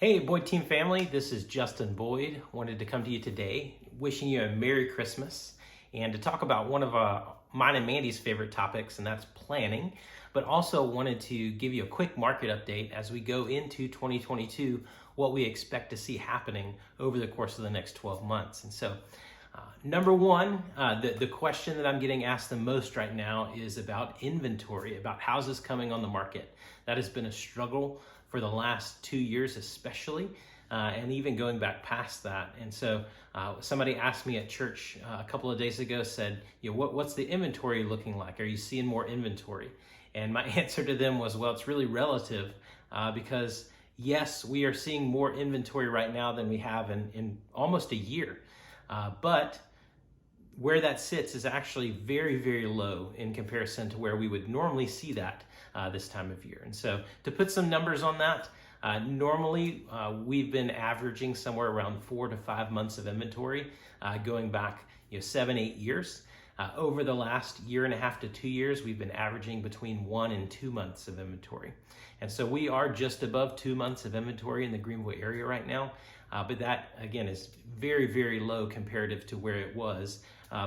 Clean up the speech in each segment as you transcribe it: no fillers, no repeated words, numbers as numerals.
Hey Boyd Team family, this is Justin Boyd. Wanted to come to you today, wishing you a Merry Christmas and to talk about one of mine and Mandy's favorite topics, and that's planning, but also wanted to give you a quick market update as we go into 2022, what we expect to see happening over the course of the next 12 months. And so number one, the question that I'm getting asked the most right now is about inventory, about houses coming on the market. That has been a struggle for the last 2 years especially, and even going back past that. And so somebody asked me at church a couple of days ago, said, what's the inventory looking like? Are you seeing more inventory? And my answer to them was, well, it's really relative because yes, we are seeing more inventory right now than we have in almost a year. But where that sits is actually very, very low in comparison to where we would normally see that this time of year. And so to put some numbers on that, normally we've been averaging somewhere around 4 to 5 months of inventory going back 7-8 years. Over the last 1.5 to 2 years, we've been averaging between 1 and 2 months of inventory. And so we are just above 2 months of inventory in the Greenville area right now. But that, again, is very, very low comparative to where it was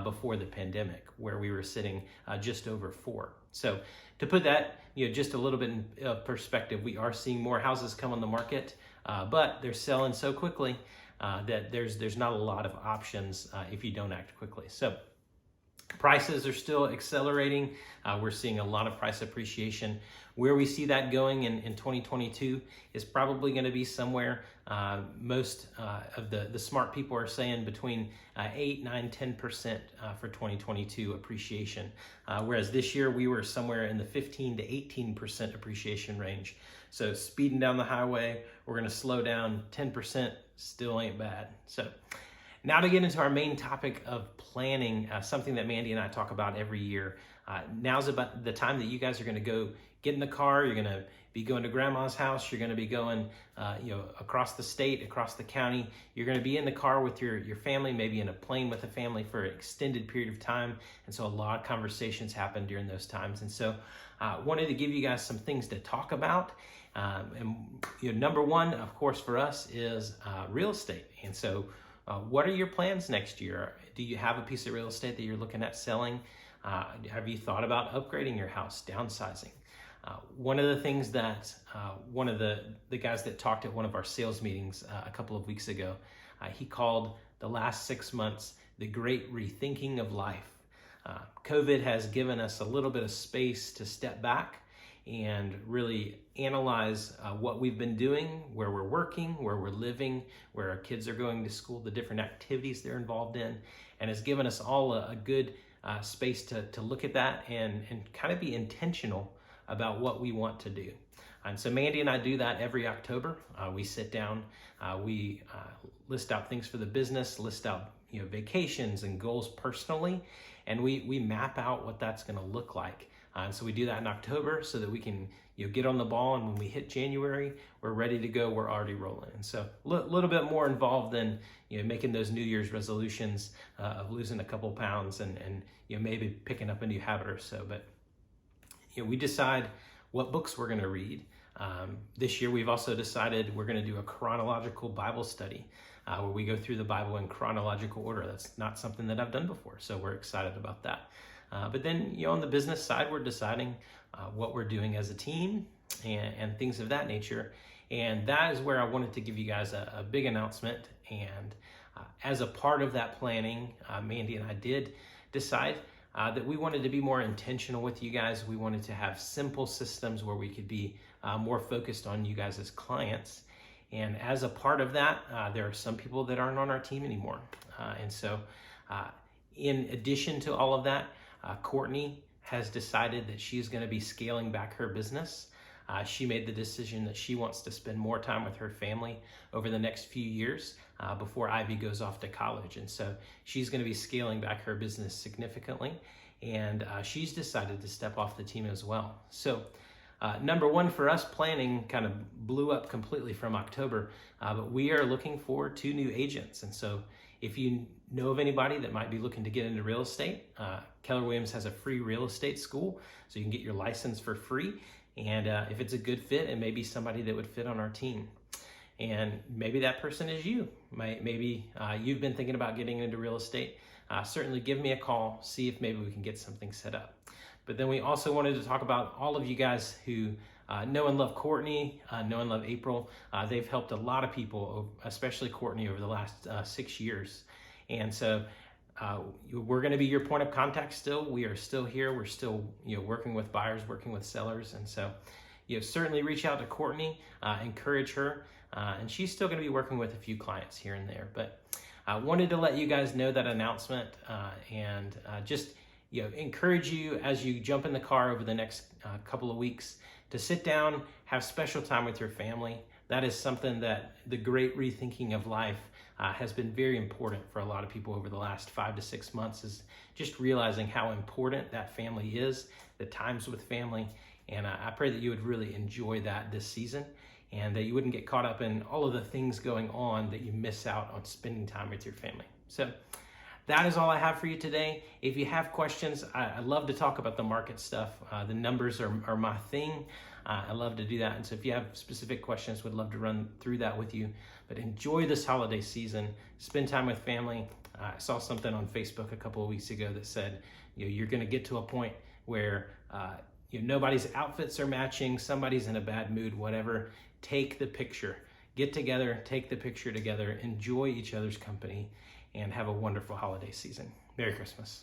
before the pandemic, where we were sitting just over 4. So to put that, just a little bit in perspective, we are seeing more houses come on the market, but they're selling so quickly that there's not a lot of options if you don't act quickly. So prices are still accelerating. We're seeing a lot of price appreciation. Where we see that going in 2022 is probably going to be somewhere, most of the smart people are saying between 8, 9, 10% for 2022 appreciation. Whereas this year we were somewhere in the 15 to 18% appreciation range. So speeding down the highway, we're going to slow down 10%, still ain't bad. So now to get into our main topic of planning, something that Mandy and I talk about every year. Now's about the time that you guys are going to go get in the car. You're going to be going to grandma's house. You're going to be going, across the state, across the county. You're going to be in the car with your family, maybe in a plane with a family for an extended period of time. And so a lot of conversations happen during those times. And so wanted to give you guys some things to talk about. Number one, of course, for us is real estate. And so what are your plans next year? Do you have a piece of real estate that you're looking at selling? Have you thought about upgrading your house, downsizing? One of the things that one of the guys that talked at one of our sales meetings a couple of weeks ago, he called the last 6 months the great rethinking of life. COVID has given us a little bit of space to step back and really analyze what we've been doing, where we're working, where we're living, where our kids are going to school, the different activities they're involved in, and has given us all a good space to look at that and kind of be intentional about what we want to do. And so Mandy and I do that every October. We sit down, we list out things for the business, list out vacations and goals personally, and we map out what that's going to look like. And so we do that in October so that we can get on the ball, and when we hit January, we're ready to go, we're already rolling. And so a little bit more involved than making those New Year's resolutions of losing a couple pounds and maybe picking up a new habit or so. But we decide what books we're going to read. This year we've also decided we're going to do a chronological Bible study where we go through the Bible in chronological order. That's not something that I've done before, so we're excited about that. But then, on the business side, we're deciding what we're doing as a team and things of that nature. And that is where I wanted to give you guys a big announcement. And as a part of that planning, Mandy and I did decide that we wanted to be more intentional with you guys. We wanted to have simple systems where we could be more focused on you guys as clients. And as a part of that, there are some people that aren't on our team anymore. And so in addition to all of that, Courtney has decided that she's going to be scaling back her business. She made the decision that she wants to spend more time with her family over the next few years before Ivy goes off to college. And so she's going to be scaling back her business significantly. And she's decided to step off the team as well. So number one for us, planning kind of blew up completely from October, but we are looking for 2 new agents. And so if you know of anybody that might be looking to get into real estate, Keller Williams has a free real estate school, so you can get your license for free. And if it's a good fit, it may be somebody that would fit on our team. And maybe that person is you. Maybe you've been thinking about getting into real estate. Certainly give me a call, see if maybe we can get something set up. But then we also wanted to talk about all of you guys who know and love Courtney, know and love April. They've helped a lot of people, especially Courtney, over the last 6 years. And so we're going to be your point of contact still. We are still here. We're still working with buyers, working with sellers. And so certainly reach out to Courtney, encourage her. And she's still going to be working with a few clients here and there. But I wanted to let you guys know that announcement and just encourage you as you jump in the car over the next couple of weeks to sit down, have special time with your family. That is something that the great rethinking of life has been very important for a lot of people over the last 5 to 6 months, is just realizing how important that family is, the times with family. And I pray that you would really enjoy that this season, and that you wouldn't get caught up in all of the things going on that you miss out on spending time with your family. So that is all I have for you today. If you have questions, I love to talk about the market stuff. The numbers are my thing. I love to do that. And so if you have specific questions, would love to run through that with you. But enjoy this holiday season. Spend time with family. I saw something on Facebook a couple of weeks ago that said, you're going to get to a point where nobody's outfits are matching, somebody's in a bad mood, whatever. Take the picture. Get together, take the picture together, enjoy each other's company, and have a wonderful holiday season. Merry Christmas.